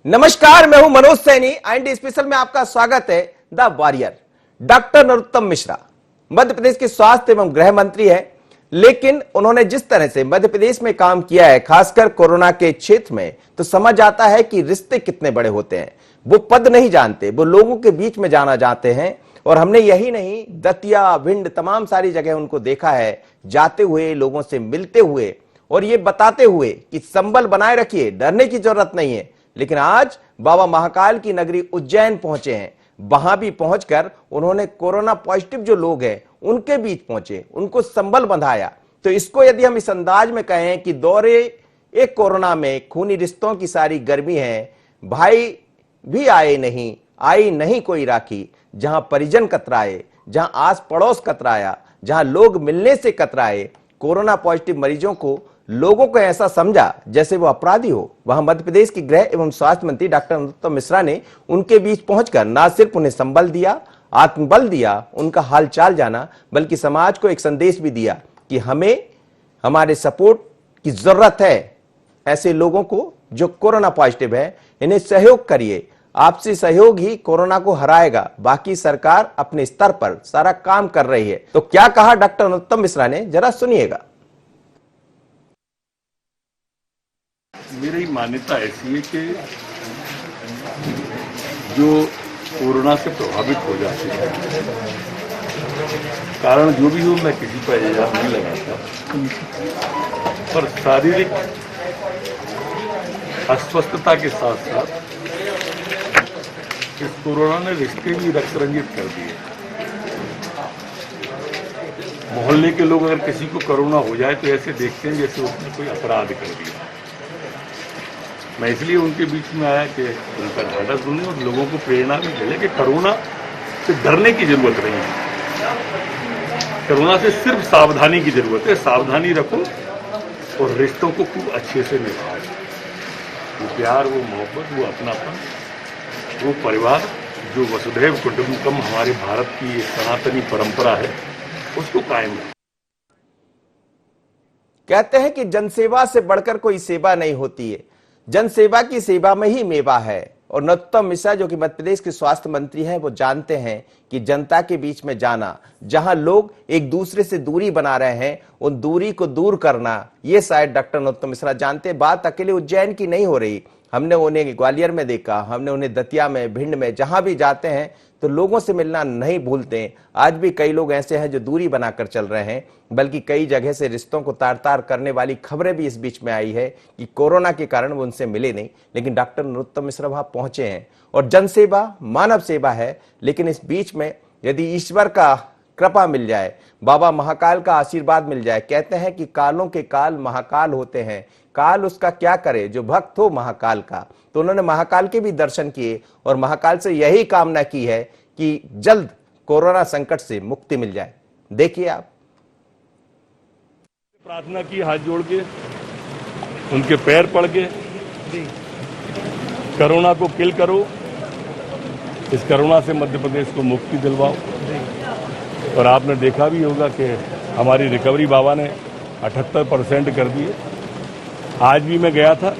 नमस्कार, मैं हूं मनोज सैनी। IND स्पेशल में आपका स्वागत है। The warrior doctor Narottam Mishra Madhya Pradesh के स्वास्थ्य एवं गृह मंत्री है, लेकिन उन्होंने जिस तरह से मध्य प्रदेश में काम किया है, खासकर कोरोना के क्षेत्र में, तो समझ आता है कि रिश्ते कितने बड़े होते हैं। वो पद नहीं जानते, वो लोगों के बीच में जाना चाहते हैं। और हमने यही नहीं, दतिया, भिंड, तमाम सारी जगह उनको देखा है, जाते हुए, लोगों से मिलते हुए और ये बताते हुए कि संबल बनाए रखिए, डरने की जरूरत नहीं है। लेकिन आज बाबा महाकाल की नगरी उज्जैन पहुंचे हैं। वहां भी पहुंचकर उन्होंने कोरोना पॉजिटिव जो लोग हैं उनके बीच पहुंचे, उनको संबल बंधाया। तो इसको यदि हम इस अंदाज में कहें कि दौरे एक कोरोना में खूनी रिश्तों की सारी गर्मी है, भाई भी आए नहीं, आई नहीं कोई राखी। जहां परिजन कतराए, जहां आस पड़ोस कतराया, जहां लोग मिलने से कतराए, कोरोना पॉजिटिव मरीजों को लोगों को ऐसा समझा जैसे वो अपराधी हो। वहां मध्य प्रदेश के गृह एवं स्वास्थ्य मंत्री डॉक्टर नरोत्तम मिश्रा ने उनके बीच पहुंचकर न सिर्फ उन्हें संबल दिया, आत्मबल दिया, उनका हालचाल जाना, बल्कि समाज को एक संदेश भी दिया कि हमें हमारे सपोर्ट की जरूरत है। ऐसे लोगों को जो कोरोना पॉजिटिव है, इन्हें सहयोग करिए। आपसी सहयोग ही कोरोना को हराएगा। बाकी सरकार अपने स्तर पर सारा काम कर रही है। तो क्या कहा डॉक्टर नरोत्तम मिश्रा ने, जरा सुनिएगा। मेरी मान्यता ऐसी है कि जो कोरोना से प्रभावित हो जाते हैं, कारण जो भी हो, मैं किसी पर इल्जाम नहीं लगाता, पर शारीरिक अस्वस्थता के साथ साथ इस कोरोना ने रिश्ते भी रक्त रंजित कर दिए। मोहल्ले के लोग अगर किसी को कोरोना हो जाए तो ऐसे देखते हैं जैसे उसने कोई अपराध कर दिया। मैं इसलिए उनके बीच में आया कि उनका ढांढस सुने और लोगों को प्रेरणा भी मिले कि कोरोना से डरने की जरूरत नहीं है। कोरोना से सिर्फ सावधानी की जरूरत है। सावधानी रखो और रिश्तों को खूब अच्छे से निभाओ। वो प्यार, वो मोहब्बत, वो अपनापन, वो परिवार जो वसुधैव कुटुंबकम हमारे भारत की एक सनातनी परंपरा है, उसको कायम रखो। कहते हैं कि जनसेवा से बढ़कर कोई सेवा नहीं होती है, जनसेवा की सेवा में ही मेवा है। और नरोत्तम मिश्रा जो कि मध्य प्रदेश के स्वास्थ्य मंत्री हैं, वो जानते हैं कि जनता के बीच में जाना, जहां लोग एक दूसरे से दूरी बना रहे हैं, उन दूरी को दूर करना, ये शायद डॉक्टर नरोत्तम मिश्रा जानते। बात अकेले उज्जैन की नहीं हो रही। हमने उन्हें ग्वालियर में देखा, हमने उन्हें दतिया में, भिंड में, जहां भी जाते हैं तो लोगों से मिलना नहीं भूलते। आज भी कई लोग ऐसे हैं जो दूरी बनाकर चल रहे हैं, बल्कि कई जगह से रिश्तों को तार तार करने वाली खबरें भी इस बीच में आई है कि कोरोना के कारण वो उनसे मिले नहीं। लेकिन डॉक्टर नरोत्तम मिश्रा वहां पहुंचे हैं। और जनसेवा मानव सेवा है, लेकिन इस बीच में यदि ईश्वर का कृपा मिल जाए, बाबा महाकाल का आशीर्वाद मिल जाए, कहते हैं कि कालों के काल महाकाल होते हैं, काल उसका क्या करे जो भक्त हो महाकाल का। तो उन्होंने महाकाल के भी दर्शन किए और महाकाल से यही कामना की है कि जल्द कोरोना संकट से मुक्ति मिल जाए। देखिए आप। प्रार्थना की, हाथ जोड़ के उनके पैर पड़ के, कोरोना को किल करो, इस कोरोना से मध्य प्रदेश को मुक्ति दिलवाओ। और आपने देखा भी होगा कि हमारी रिकवरी बाबा ने 78% कर दी है। आज भी मैं गया था,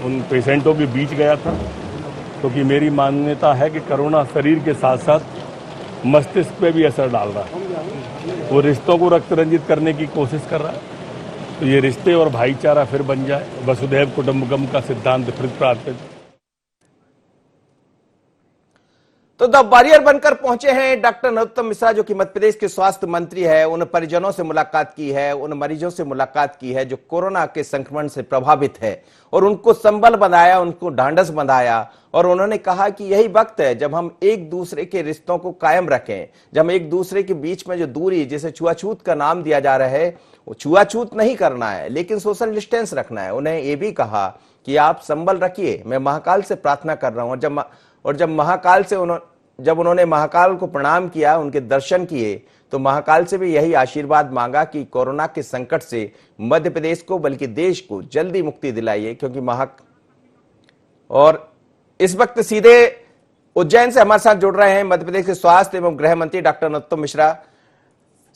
उन पेशेंटों के बीच गया था, क्योंकि मेरी मान्यता है कि कोरोना शरीर के साथ साथ मस्तिष्क पे भी असर डाल रहा है। वो रिश्तों को रक्त रंजित करने की कोशिश कर रहा है। तो ये रिश्ते और भाईचारा फिर बन जाए, वसुधैव कुटुंबकम का सिद्धांत फिर प्राप्त। तो द वॉरियर बनकर पहुंचे हैं डॉक्टर नरोत्तम मिश्रा जो कि मध्य प्रदेश के स्वास्थ्य मंत्री है। उन परिजनों से मुलाकात की है, उन मरीजों से मुलाकात की है जो कोरोना के संक्रमण से प्रभावित है, और उनको संबल बंधाया, उनको ढांढस बंधाया। और उन्होंने कहा कि यही वक्त है जब हम एक दूसरे के रिश्तों को कायम रखें, जब हम एक दूसरे के बीच में जो दूरी, जिसे छुआछूत का नाम दिया जा रहा है, वो छुआछूत नहीं करना है, लेकिन सोशल डिस्टेंस रखना है। उन्हें ये भी कहा कि आप संबल रखिए, मैं महाकाल से प्रार्थना कर रहा हूं। जब उन्होंने महाकाल को प्रणाम किया, उनके दर्शन किए, तो महाकाल से भी यही आशीर्वाद मांगा कि कोरोना के संकट से मध्य प्रदेश को, बल्कि देश को जल्दी मुक्ति दिलाइए। क्योंकि और इस वक्त सीधे उज्जैन से हमारे साथ जुड़ रहे हैं मध्य प्रदेश के स्वास्थ्य एवं गृह मंत्री डॉक्टर नरोत्तम मिश्रा।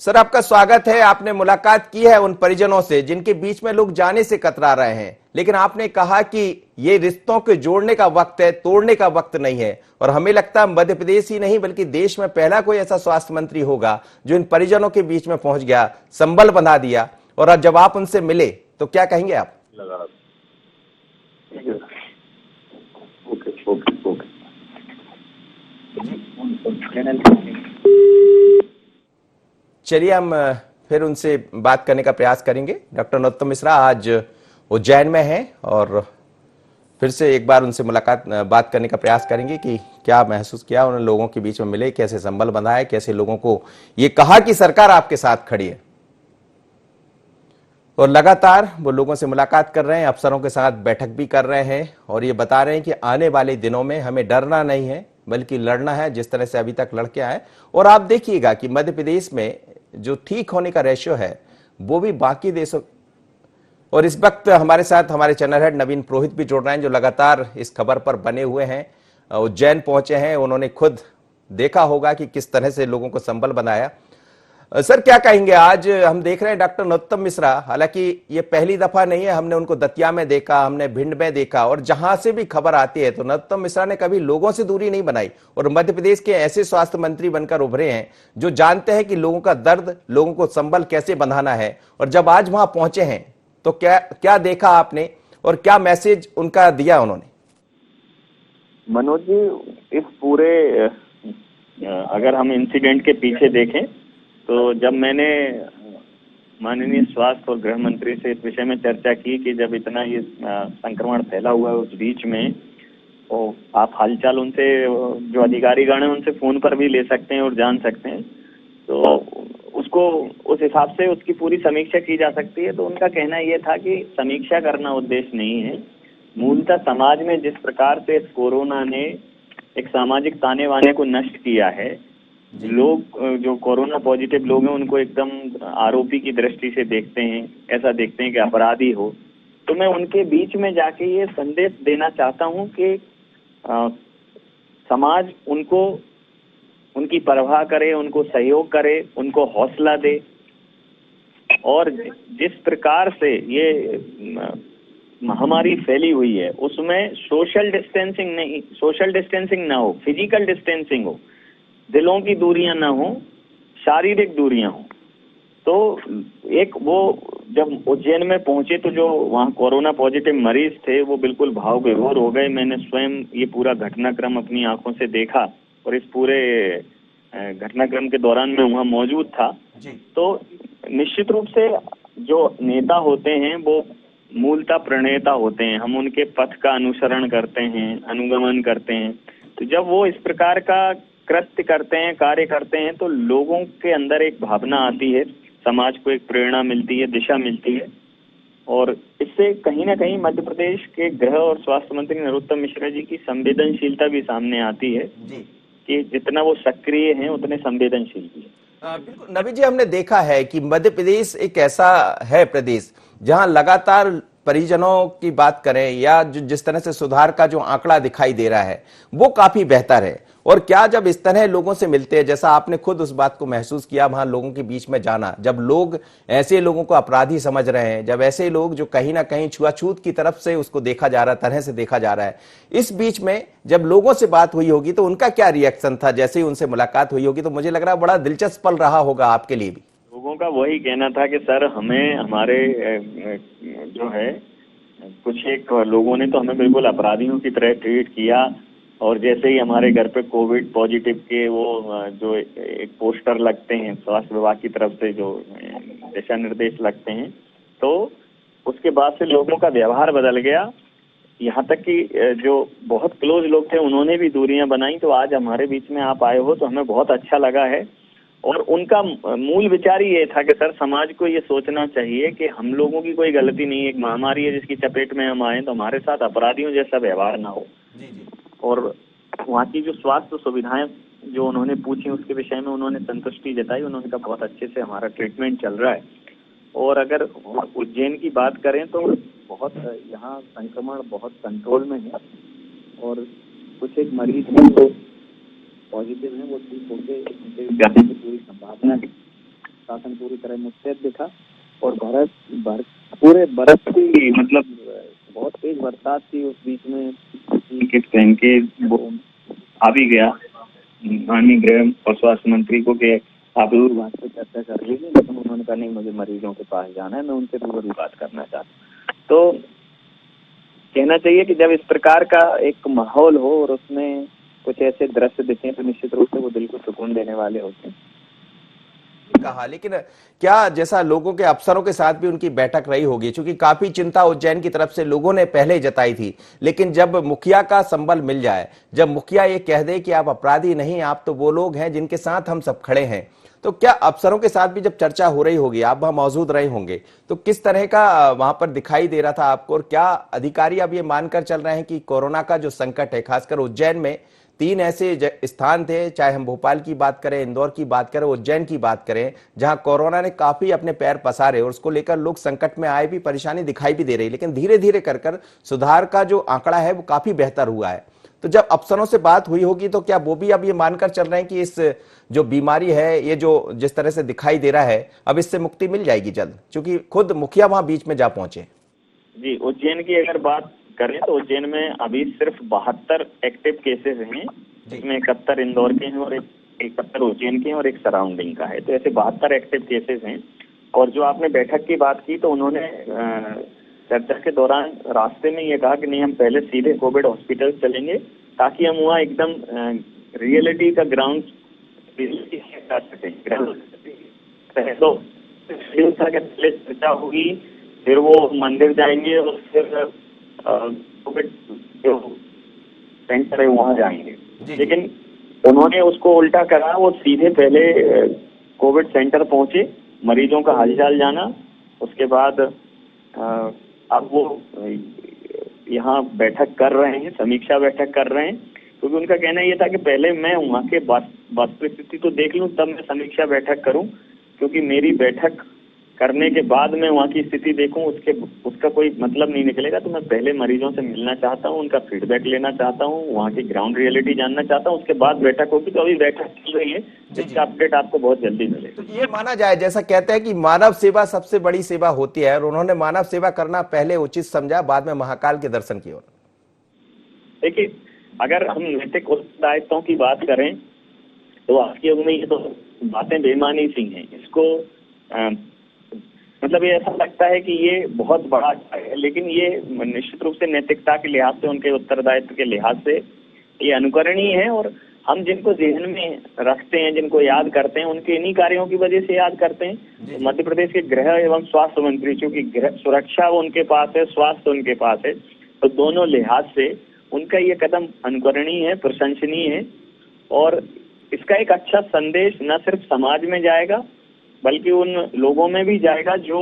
सर, आपका स्वागत है। आपने मुलाकात की है उन परिजनों से जिनके बीच में लोग जाने से कतरा रहे हैं, लेकिन आपने कहा कि ये रिश्तों के जोड़ने का वक्त है, तोड़ने का वक्त नहीं है। और हमें लगता है मध्य प्रदेश ही नहीं बल्कि देश में पहला कोई ऐसा स्वास्थ्य मंत्री होगा जो इन परिजनों के बीच में पहुंच गया, संबल बंधा दिया। और अब जब आप उनसे मिले तो क्या कहेंगे आप? चलिए हम फिर उनसे बात करने का प्रयास करेंगे। डॉक्टर नरोत्तम मिश्रा आज उज्जैन में हैं और फिर से एक बार उनसे बात करने का प्रयास करेंगे कि क्या महसूस किया उन्होंने, लोगों के बीच में मिले, कैसे संबल बंधा है, कैसे लोगों को ये कहा कि सरकार आपके साथ खड़ी है। और लगातार वो लोगों से मुलाकात कर रहे हैं, अफसरों के साथ बैठक भी कर रहे हैं और ये बता रहे हैं कि आने वाले दिनों में हमें डरना नहीं है बल्कि लड़ना है, जिस तरह से अभी तक लड़के आए। और आप देखिएगा कि मध्य प्रदेश में जो ठीक होने का रेशियो है वो भी बाकी देशों। और इस वक्त हमारे साथ हमारे चैनल हेड नवीन पुरोहित भी जुड़ रहे हैं जो लगातार इस खबर पर बने हुए हैं, उज्जैन पहुंचे हैं, उन्होंने खुद देखा होगा कि किस तरह से लोगों को संबल बनाया। सर क्या कहेंगे? आज हम देख रहे हैं डॉक्टर नरोत्तम मिश्रा, हालांकि ये पहली दफा नहीं है, हमने उनको दतिया में देखा, हमने भिंड में देखा और जहां से भी खबर आती है तो नरोत्तम मिश्रा ने कभी लोगों से दूरी नहीं बनाई और मध्य प्रदेश के ऐसे स्वास्थ्य मंत्री बनकर उभरे हैं जो जानते हैं कि लोगों का दर्द, लोगों को संबल कैसे बंधाना है। और जब आज वहां पहुंचे हैं तो क्या क्या देखा आपने और क्या मैसेज उनका दिया उन्होंने? मनोज जी, इस पूरे अगर हम इंसिडेंट के पीछे देखें तो जब मैंने माननीय स्वास्थ्य और गृह मंत्री से इस विषय में चर्चा की कि जब इतना ये संक्रमण फैला हुआ है उस बीच में, तो आप हालचाल उनसे, जो अधिकारीगण हैं उनसे फोन पर भी ले सकते हैं और जान सकते हैं, तो उसको उस हिसाब से उसकी पूरी समीक्षा की जा सकती है। तो उनका कहना ये था कि समीक्षा करना उद्देश्य नहीं है, मूलतः समाज में जिस प्रकार से कोरोना ने एक सामाजिक ताने बाने को नष्ट किया है, लोग जो कोरोना पॉजिटिव लोग हैं उनको एकदम आरोपी की दृष्टि से देखते हैं, ऐसा देखते हैं कि अपराधी हो। तो मैं उनके बीच में जाके ये संदेश देना चाहता हूं कि समाज उनको, उनकी परवाह करे, उनको सहयोग करे, उनको हौसला दे। और जिस प्रकार से ये महामारी फैली हुई है उसमें सोशल डिस्टेंसिंग ना हो, फिजिकल डिस्टेंसिंग हो, दिलों की दूरियां ना हो, शारीरिक दूरियां हो। तो एक वो जब उज्जैन में पहुंचे तो जो वहाँ कोरोना पॉजिटिव मरीज थे वो बिल्कुल भाव विभोर हो गए। मैंने स्वयं ये पूरा घटनाक्रम अपनी आंखों से देखा और इस पूरे घटनाक्रम के दौरान मैं वहाँ मौजूद था। तो निश्चित रूप से जो नेता होते हैं वो मूलतः प्रणेता होते हैं, हम उनके पथ का अनुसरण करते हैं, अनुगमन करते हैं। तो जब वो इस प्रकार का कृत्य करते हैं, कार्य करते हैं, तो लोगों के अंदर एक भावना आती है, समाज को एक प्रेरणा मिलती है, दिशा मिलती है। और इससे कहीं ना कहीं मध्य प्रदेश के गृह और स्वास्थ्य मंत्री नरोत्तम मिश्रा जी की संवेदनशीलता भी सामने आती है कि जितना वो सक्रिय हैं उतने संवेदनशील भी है। बिल्कुल नवीन जी, हमने देखा है कि मध्य प्रदेश एक ऐसा है प्रदेश जहां लगातार परिजनों की बात करें या जिस तरह से सुधार का जो आंकड़ा दिखाई दे रहा है वो काफी बेहतर है। और क्या जब इस तरह लोगों से मिलते हैं, जैसा आपने खुद उस बात को महसूस किया वहां लोगों के बीच में जाना, जब लोग ऐसे लोगों को अपराधी समझ रहे हैं, जब ऐसे लोग जो कहीं ना कहीं छुआछूत की तरफ से उसको देखा जा रहा, तरह से देखा जा रहा है, इस बीच में जब लोगों से बात हुई होगी तो उनका क्या रिएक्शन था? जैसे ही उनसे मुलाकात हुई होगी तो मुझे लग रहा है बड़ा दिलचस्प पल रहा होगा आपके लिए भी। लोगों का वही कहना था कि सर हमें, हमारे जो है कुछ एक लोगों ने तो हमें बिल्कुल अपराधियों की तरह ट्रीट किया। और जैसे ही हमारे घर पे कोविड पॉजिटिव के वो जो एक पोस्टर लगते हैं स्वास्थ्य विभाग की तरफ से, जो दिशा निर्देश लगते हैं, तो उसके बाद से लोगों का व्यवहार बदल गया। यहाँ तक कि जो बहुत क्लोज लोग थे उन्होंने भी दूरियां बनाई। तो आज हमारे बीच में आप आए हो तो हमें बहुत अच्छा लगा है। और उनका मूल विचार ही ये था कि सर समाज को ये सोचना चाहिए कि हम लोगों की कोई गलती नहीं है, एक महामारी है जिसकी चपेट में हम आए तो हमारे साथ अपराधियों जैसा व्यवहार ना हो। और वहाँ की जो स्वास्थ्य सुविधाएं जो उन्होंने पूछी उसके विषय में उन्होंने संतुष्टि जताई। उन्होंने कहा बहुत अच्छे से हमारा ट्रीटमेंट चल रहा है। और अगर उज्जैन की बात करें तो बहुत यहाँ संक्रमण बहुत कंट्रोल में है और कुछ एक मरीज हैं जो पॉजिटिव हैं वो ठीक होकर जाने की पूरी संभावना है। शासन पूरी तरह मुस्तैद दिखा और पूरे भारत की मतलब बहुत तेज बरसात थी, उस बीच में किट पहन के वो आ भी गया माननीय गृह और स्वास्थ्य मंत्री को कि आप जरूर बात पर चर्चा कर लीजिए, लेकिन उन्होंने कहा नहीं, मुझे मरीजों के पास जाना है, मैं उनसे जरूर बात करना चाहता हूँ। तो कहना चाहिए कि जब इस प्रकार का एक माहौल हो और उसमें कुछ ऐसे दृश्य दिखे तो निश्चित रूप से वो दिल को सुकून देने वाले होते हैं। कहा, लेकिन क्या जैसा लोगों के अफसरों के साथ भी उनकी बैठक रही होगी, क्योंकि काफी चिंता उज्जैन की तरफ से लोगों ने पहले ही जताई थी, लेकिन जब मुखिया का संबल मिल जाए, जब मुखिया ये कह दे कि आप अपराधी नहीं, आप तो वो लोग हैं जिनके साथ हम सब खड़े हैं, तो क्या अफसरों के साथ भी जब चर्चा हो रही होगी, आप वहां मौजूद रहे होंगे, तो किस तरह का वहां पर दिखाई दे रहा था आपको, और क्या अधिकारी अब ये मानकर चल रहे हैं कि कोरोना का जो संकट है, खासकर उज्जैन में 3 ऐसे स्थान थे, चाहे हम भोपाल की बात करें, इंदौर की बात करें, उज्जैन की बात करें, जहां कोरोना ने काफी अपने पैर पसारे और उसको लेकर लोग संकट में आए भी, परेशानी दिखाई भी दे रही, लेकिन धीरे धीरे कर सुधार का जो आंकड़ा है वो काफी बेहतर हुआ है। तो जब अफसरों से बात हुई होगी तो क्या वो भी अब ये मानकर चल रहे हैं कि इस जो बीमारी है, ये जो जिस तरह से दिखाई दे रहा है, अब इससे मुक्ति मिल जाएगी जल्द, क्योंकि खुद मुखिया वहां बीच में जा पहुंचे? जी, उज्जैन की अगर बात करें तो उज्जैन में अभी सिर्फ 72 एक्टिव केसेस हैं, जिसमें 71 इंदौर के हैं और 71 उज्जैन के हैं और एक सराउंडिंग का है। तो ऐसे 72 एक्टिव केसेस हैं। और जो आपने बैठक की बात की, तो उन्होंने चर्चा के दौरान रास्ते में ये कहा कि नहीं, हम पहले सीधे कोविड हॉस्पिटल चलेंगे ताकि हम वहाँ एकदम रियलिटी का ग्राउंड कर सकें। तो पहले चर्चा होगी, फिर वो मंदिर जाएंगे और फिर कोविड जो सेंटर है वहाँ जाएंगे। लेकिन उन्होंने उसको उल्टा करा, वो सीधे पहले कोविड सेंटर पहुंचे, मरीजों का हालचाल जाना, उसके बाद अब वो यहाँ बैठक कर रहे हैं, समीक्षा बैठक कर रहे हैं, क्योंकि उनका कहना ये था कि पहले मैं वहाँ के वास्तविक स्थिति तो देख लूँ, तब मैं समीक्षा बैठक करूँ, क्योंकि मेरी बैठक करने के बाद मैं वहाँ की स्थिति देखूं, उसका कोई मतलब नहीं निकलेगा। तो मैं पहले मरीजों से मिलना चाहता हूँ, उनका फीडबैक लेना चाहता हूँ, वहाँ की ग्राउंड रियलिटी जानना चाहता हूँ, उसके बाद बैठक होगी। तो अभी बैठक चल रही है, जिसका अपडेट आपको बहुत जल्दी मिलेगा। तो ये माना जाए, जैसा कहते हैं कि मानव सेवा सबसे बड़ी सेवा होती है, और उन्होंने मानव सेवा करना पहले उचित समझा, बाद में महाकाल के दर्शन की ओर। देखिए, अगर हम नैतिक उत्तरदायित्वों की बात करें तो आज के युग में ये तो बातें बेईमानी सी हैं। इसको मतलब ये ऐसा लगता है कि ये बहुत बड़ा है, लेकिन ये निश्चित रूप से नैतिकता के लिहाज से, उनके उत्तरदायित्व के लिहाज से ये अनुकरणीय है। और हम जिनको जेहन में रखते हैं, जिनको याद करते हैं, उनके इन्हीं कार्यों की वजह से याद करते हैं। तो मध्य प्रदेश के गृह एवं स्वास्थ्य मंत्री, चूंकि सुरक्षा उनके पास है, स्वास्थ्य उनके पास है, तो दोनों लिहाज से उनका ये कदम अनुकरणीय है, प्रशंसनीय है। और इसका एक अच्छा संदेश न सिर्फ समाज में जाएगा, बल्कि उन लोगों में भी जाएगा जो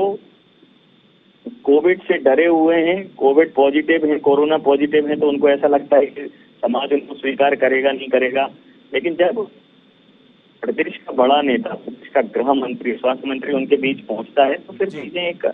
कोविड से डरे हुए हैं, कोविड पॉजिटिव हैं, कोरोना पॉजिटिव हैं। तो उनको ऐसा लगता है कि समाज उनको स्वीकार करेगा, नहीं करेगा। लेकिन जब प्रदेश का बड़ा नेता, प्रदेश का गृह मंत्री, स्वास्थ्य मंत्री उनके बीच पहुंचता है, तो फिर चीजें एक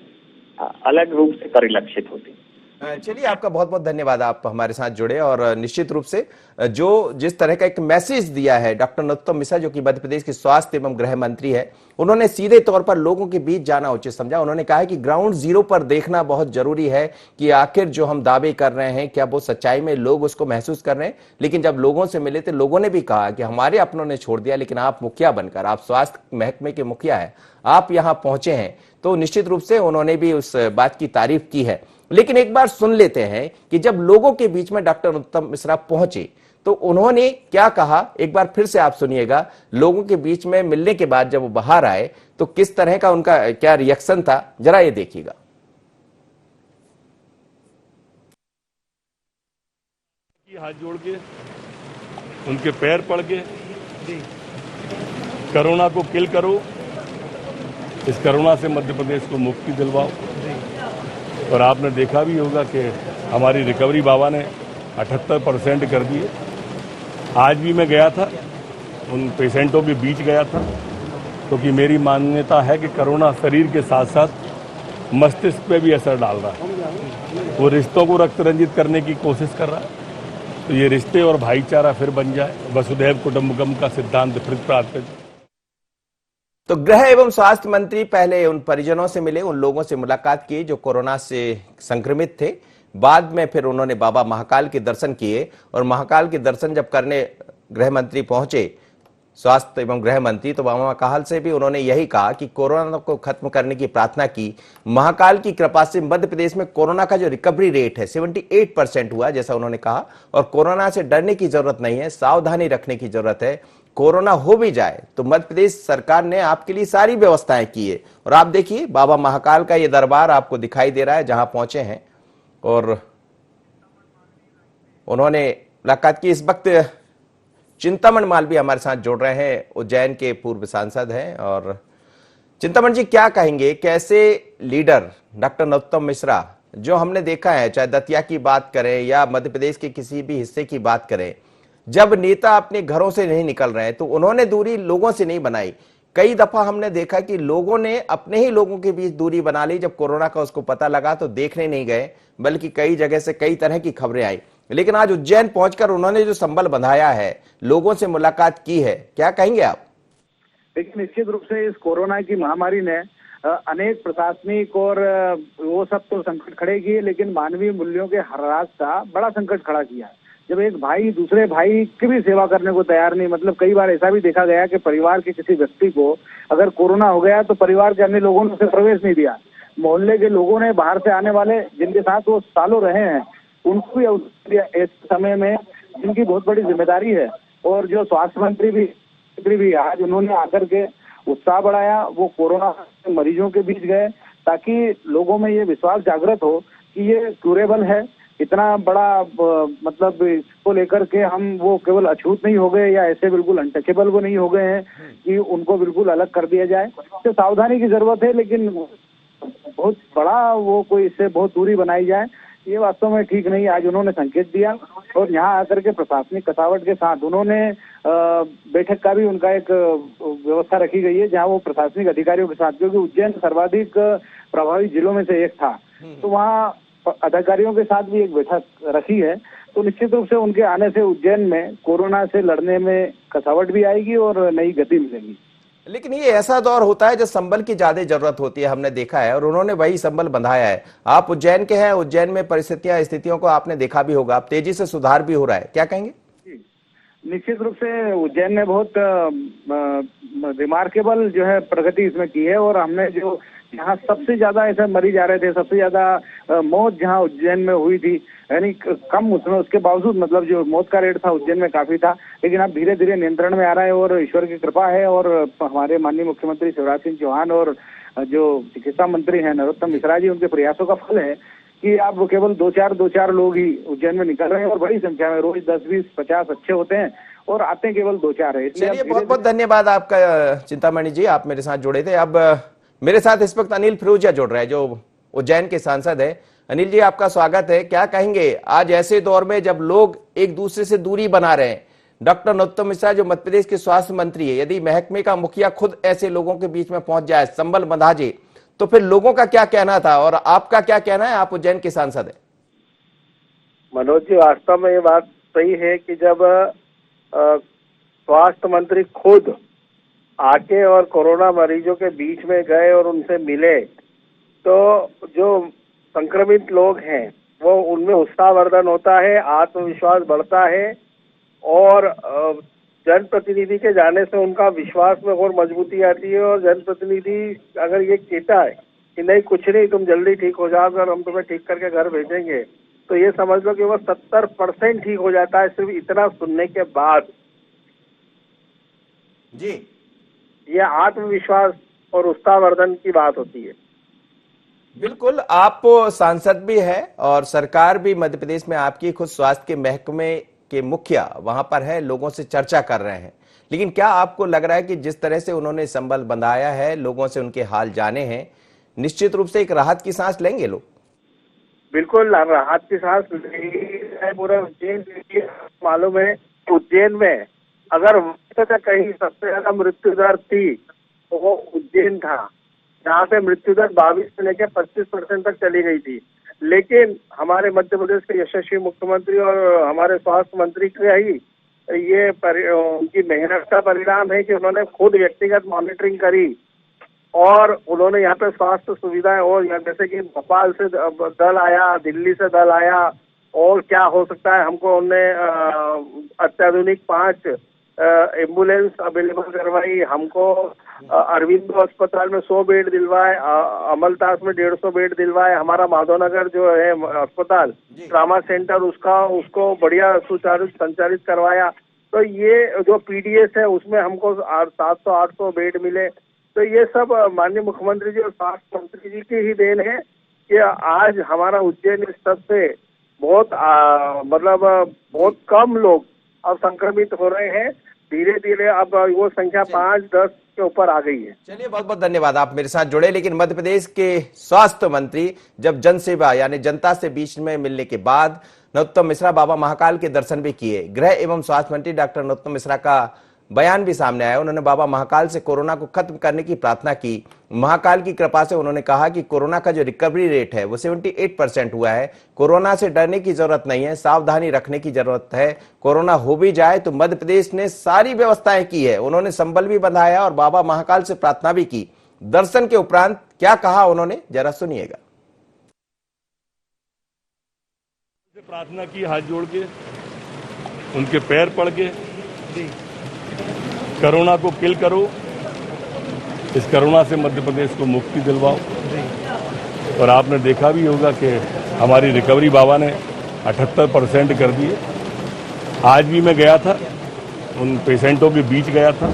अलग रूप से परिलक्षित होती है। चलिए, आपका बहुत बहुत धन्यवाद, आप हमारे साथ जुड़े, और निश्चित रूप से जो जिस तरह का एक मैसेज दिया है डॉक्टर नरोत्तम मिश्रा, जो कि मध्य प्रदेश के स्वास्थ्य एवं गृह मंत्री है, उन्होंने सीधे तौर पर लोगों के बीच जाना उचित समझा। उन्होंने कहा है कि ग्राउंड जीरो पर देखना बहुत जरूरी है कि आखिर जो हम दावे कर रहे हैं, क्या वो सच्चाई में लोग उसको महसूस कर रहे हैं। लेकिन जब लोगों से मिले तो लोगों ने भी कहा कि हमारे अपनों ने छोड़ दिया, लेकिन आप मुखिया बनकर, आप स्वास्थ्य महकमे के मुखिया है, आप यहाँ पहुंचे हैं, तो निश्चित रूप से उन्होंने भी उस बात की तारीफ की है। लेकिन एक बार सुन लेते हैं कि जब लोगों के बीच में डॉक्टर नरोत्तम मिश्रा पहुंचे तो उन्होंने क्या कहा, एक बार फिर से आप सुनिएगा। लोगों के बीच में मिलने के बाद जब वो बाहर आए तो किस तरह का उनका क्या रिएक्शन था, जरा ये देखिएगा। हाथ जोड़ के उनके पैर पड़ के कोरोना को किल करो, इस कोरोना से मध्य प्रदेश को मुक्ति दिलवाओ। और आपने देखा भी होगा कि हमारी रिकवरी बाबा ने 78% कर दिए। आज भी मैं गया था, उन पेशेंटों के बीच गया था, क्योंकि मेरी मान्यता है कि कोरोना शरीर के साथ साथ मस्तिष्क पे भी असर डाल रहा है। वो रिश्तों को रक्त रंजित करने की कोशिश कर रहा है। तो ये रिश्ते और भाईचारा फिर बन जाए, वसुधैव कुटुंबकम का सिद्धांत फिर प्राप्त। तो गृह एवं स्वास्थ्य मंत्री पहले उन परिजनों से मिले, उन लोगों से मुलाकात की जो कोरोना से संक्रमित थे, बाद में फिर उन्होंने बाबा महाकाल के दर्शन किए और महाकाल के दर्शन जब करने गृह मंत्री पहुंचे, स्वास्थ्य एवं गृह मंत्री, तो बाबा महाकाल से भी उन्होंने यही कहा कि कोरोना को खत्म करने की प्रार्थना की। महाकाल की कृपा से मध्य प्रदेश में कोरोना का जो रिकवरी रेट है 78% हुआ, जैसा उन्होंने कहा। और कोरोना से डरने की जरूरत नहीं है, सावधानी रखने की जरूरत है। कोरोना हो भी जाए तो मध्य प्रदेश सरकार ने आपके लिए सारी व्यवस्थाएं की है। और आप देखिए बाबा महाकाल का ये दरबार आपको दिखाई दे रहा है जहां पहुंचे हैं और उन्होंने मुलाकात की। इस वक्त चिंतामण मालवी हमारे साथ जुड़ रहे हैं, उज्जैन के पूर्व सांसद हैं। और चिंतामण जी, क्या कहेंगे, कैसे लीडर डॉक्टर नरोत्तम मिश्रा, जो हमने देखा है चाहे दतिया की बात करें या मध्य प्रदेश के किसी भी हिस्से की बात करें, जब नेता अपने घरों से नहीं निकल रहे हैं तो उन्होंने दूरी लोगों से नहीं बनाई। कई दफा हमने देखा कि लोगों ने अपने ही लोगों के बीच दूरी बना ली। जब कोरोना का उसको पता लगा तो देखने नहीं गए, बल्कि कई जगह से कई तरह की खबरें आई। लेकिन आज उज्जैन पहुंचकर उन्होंने जो संबल बंधाया है, लोगों से मुलाकात की है, क्या कहेंगे आप? लेकिन निश्चित रूप से इस कोरोना की महामारी ने अनेक प्रशासनिक और वो सब तो संकट खड़े किए, लेकिन मानवीय मूल्यों के ह्रास का बड़ा संकट खड़ा किया। जब एक भाई दूसरे भाई की भी सेवा करने को तैयार नहीं, मतलब कई बार ऐसा भी देखा गया कि परिवार के किसी व्यक्ति को अगर कोरोना हो गया तो परिवार के अन्य लोगों ने उसे प्रवेश नहीं दिया। मोहल्ले के लोगों ने, बाहर से आने वाले जिनके साथ वो सालों रहे हैं, उनको भी इस समय में जिनकी बहुत बड़ी जिम्मेदारी है। और जो स्वास्थ्य मंत्री भी आज उन्होंने आकर के उत्साह बढ़ाया, वो कोरोना मरीजों के बीच गए ताकि लोगों में ये विश्वास जागृत हो कि ये क्यूरेबल है। इतना बड़ा मतलब इसको लेकर के हम वो केवल अछूत नहीं हो गए या ऐसे बिल्कुल अनटचेबल वो नहीं हो गए हैं कि उनको बिल्कुल अलग कर दिया जाए। तो सावधानी की जरूरत है, लेकिन बहुत बड़ा वो कोई इससे बहुत दूरी बनाई जाए, ये वास्तव में ठीक नहीं। आज उन्होंने संकेत दिया और यहाँ आकर के प्रशासनिक कसावट के साथ उन्होंने बैठक का भी उनका एक व्यवस्था रखी गई है, जहाँ वो प्रशासनिक अधिकारियों के साथ, क्योंकि उज्जैन सर्वाधिक प्रभावित जिलों में से एक था, तो वहाँ अधिकारियों के साथ भी एक बैठक रखी है। तो निश्चित रूप से उनके आने से उज्जैन में कोरोना से लड़ने में कसावट भी आएगी और नई गति मिलेगी। लेकिन ये ऐसा दौर होता है जब संबल की ज्यादा जरूरत होती है, हमने देखा है, और उन्होंने वही संबल बंधाया है। आप उज्जैन के हैं, उज्जैन में स्थितियों को आपने देखा भी होगा, अब तेजी से सुधार भी हो रहा है, क्या कहेंगे? निश्चित रूप से उज्जैन ने बहुत रिमार्केबल जो है प्रगति इसमें की है। और हमने जो यहाँ सबसे ज्यादा ऐसे मरीज आ रहे थे, सबसे ज्यादा मौत जहाँ उज्जैन में हुई थी, यानी कम उसमें, उसके बावजूद मतलब जो मौत का रेट था उज्जैन में काफी था, लेकिन अब धीरे धीरे नियंत्रण में आ रहा है और ईश्वर की कृपा है। और हमारे माननीय मुख्यमंत्री शिवराज सिंह चौहान और जो चिकित्सा मंत्री हैं नरोत्तम मिश्रा जी, उनके प्रयासों का फल है कि अब केवल दो चार लोग ही उज्जैन में निकल रहे हैं और बड़ी संख्या में, रोज 10, 20, 50 अच्छे होते हैं और आते हैं केवल 2-4 है। चलिए, बहुत बहुत धन्यवाद आपका चिंतामणि जी, आप मेरे साथ जुड़े थे। अब मेरे साथ इस वक्त अनिल फिरोजिया जुड़ रहे हैं, जो उज्जैन के सांसद है। अनिल जी, आपका स्वागत है। क्या कहेंगे आज ऐसे दौर में जब लोग एक दूसरे से दूरी बना रहे हैं, डॉक्टर नरोत्तम मिश्रा जो मध्य प्रदेश के स्वास्थ्य मंत्री है, यदि महकमे का मुखिया खुद ऐसे लोगों के बीच में पहुंच जाए, संबल बंधा जे, तो फिर लोगों का क्या कहना था और आपका क्या कहना है? आप उज्जैन के सांसद है। मनोज जी, वास्तव में ये बात सही है कि जब स्वास्थ्य मंत्री खुद आके और कोरोना मरीजों के बीच में गए और उनसे मिले, तो जो संक्रमित लोग हैं वो उनमें उत्साहवर्धन होता है, आत्मविश्वास बढ़ता है और जनप्रतिनिधि के जाने से उनका विश्वास में और मजबूती आती है। और जनप्रतिनिधि अगर ये कहता है कि नहीं कुछ नहीं, तुम जल्दी ठीक हो जाओ और हम तुम्हें ठीक करके घर भेजेंगे, तो ये समझ लो कि वो 70% ठीक हो जाता है सिर्फ इतना सुनने के बाद जी। ये आत्मविश्वास और उत्साहवर्धन की बात होती है। बिल्कुल, आप सांसद भी है और सरकार भी मध्य प्रदेश में आपकी खुद स्वास्थ्य के महकमे के मुखिया वहां पर है, लोगों से चर्चा कर रहे हैं। लेकिन क्या आपको लग रहा है कि जिस तरह से उन्होंने संबल बंधाया है, लोगों से उनके हाल जाने हैं, निश्चित रूप से एक राहत की सांस लेंगे लोग? बिल्कुल राहत की सांस लेंगे। पूरा उज्जैन मालूम है, उज्जैन में अगर कहीं सबसे ज्यादा मृत्यु दर थी तो वो उज्जैन था, जहाँ पे मृत्यु दर 22 से लेकर 25% तक चली गई थी। लेकिन हमारे मध्य प्रदेश के यशस्वी मुख्यमंत्री और हमारे स्वास्थ्य मंत्री का ही ये उनकी मेहनत का परिणाम है कि उन्होंने खुद व्यक्तिगत मॉनिटरिंग करी और उन्होंने यहाँ पे स्वास्थ्य सुविधाएं, और जैसे कि भोपाल से दल आया, दिल्ली से दल आया, और क्या हो सकता है, हमको उनने अत्याधुनिक 5 एम्बुलेंस अवेलेबल करवाई, हमको अरविंदो अस्पताल में 100 बेड दिलवाए, अमलतास में 150 बेड दिलवाए, हमारा माधवनगर जो है अस्पताल ट्रामा सेंटर उसको बढ़िया सुचारू संचालित करवाया। तो ये जो पीडीएस है उसमें हमको 700-800 बेड मिले। तो ये सब माननीय मुख्यमंत्री जी और स्वास्थ्य मंत्री जी की ही देन है कि आज हमारा उज्जैन स्तर से बहुत बहुत कम लोग अब संक्रमित हो रहे हैं। धीरे धीरे अब वो संख्या 5-10 के ऊपर आ गई है। चलिए, बहुत बहुत धन्यवाद आप मेरे साथ जुड़े। लेकिन मध्य प्रदेश के स्वास्थ्य मंत्री जब जनसेवा यानी जनता से बीच में मिलने के बाद नरोत्तम मिश्रा बाबा महाकाल के दर्शन भी किए। गृह एवं स्वास्थ्य मंत्री डॉक्टर नरोत्तम मिश्रा का बयान भी सामने आया। उन्होंने बाबा महाकाल से कोरोना को खत्म करने की प्रार्थना की। महाकाल की कृपा से उन्होंने कहा कि कोरोना का जो रिकवरी रेट है वो 78% हुआ है। कोरोना से डरने की जरूरत नहीं है, सावधानी रखने की जरूरत है। कोरोना हो भी जाए तो मध्य प्रदेश ने सारी व्यवस्थाएं की है। उन्होंने संबल भी बंधाया और बाबा महाकाल से प्रार्थना भी की। दर्शन के उपरांत क्या कहा उन्होंने, जरा सुनिएगा। प्रार्थना की, हाथ जोड़ के, उनके पैर पड़ के, कोरोना को किल करो, इस कोरोना से मध्य प्रदेश को मुक्ति दिलवाओ। और आपने देखा भी होगा कि हमारी रिकवरी बाबा ने 78% कर दी है। आज भी मैं गया था, उन पेशेंटों के बीच गया था,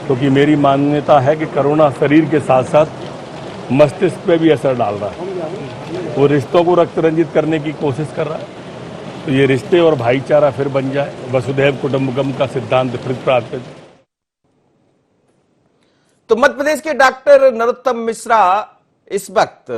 क्योंकि मेरी मान्यता है कि कोरोना शरीर के साथ साथ मस्तिष्क पे भी असर डाल रहा है। वो रिश्तों को रक्त रंजित करने की कोशिश कर रहा है। तो ये रिश्ते और भाईचारा फिर बन जाए, वसुधैव कुटुंबकम का सिद्धांत फिर प्राप्त हो। तो मध्य प्रदेश के डॉक्टर नरोत्तम मिश्रा इस वक्त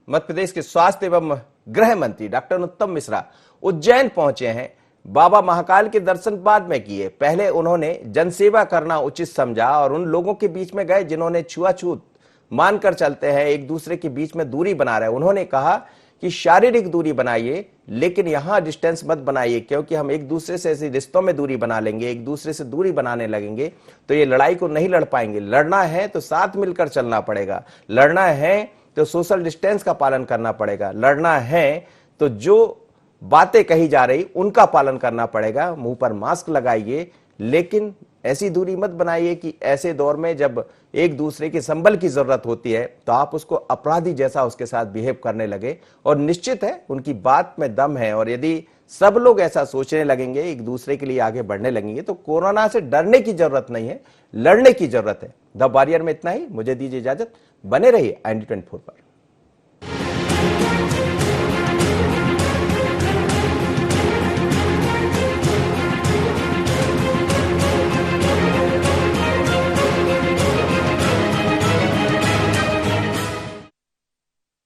मध्य प्रदेश के स्वास्थ्य एवं गृह मंत्री डॉक्टर नरोत्तम मिश्रा उज्जैन पहुंचे हैं। बाबा महाकाल के दर्शन बाद में किए। पहले उन्होंने जनसेवा करना उचित समझा और उन लोगों के बीच में गए जिन्होंने छुआछूत मानकर चलते हैं, एक दूसरे के बीच में दूरी बना रहे हैं। उन्होंने कहा कि शारीरिक दूरी बनाइए, लेकिन यहां डिस्टेंस मत बनाइए, क्योंकि हम एक दूसरे से ऐसे रिश्तों में दूरी बना लेंगे, एक दूसरे से दूरी बनाने लगेंगे तो ये लड़ाई को नहीं लड़ पाएंगे। लड़ना है तो साथ मिलकर चलना पड़ेगा, लड़ना है तो सोशल डिस्टेंस का पालन करना पड़ेगा, लड़ना है तो जो बातें कही जा रही उनका पालन करना पड़ेगा। मुंह पर मास्क लगाइए, लेकिन ऐसी दूरी मत बनाइए कि ऐसे दौर में जब एक दूसरे के संबल की जरूरत होती है तो आप उसको अपराधी जैसा उसके साथ बिहेव करने लगे। और निश्चित है उनकी बात में दम है, और यदि सब लोग ऐसा सोचने लगेंगे, एक दूसरे के लिए आगे बढ़ने लगेंगे, तो कोरोना से डरने की जरूरत नहीं है, लड़ने की जरूरत है। द वॉरियर में इतना ही। मुझे दीजिए इजाजत, बने रहिए IND 24 पर।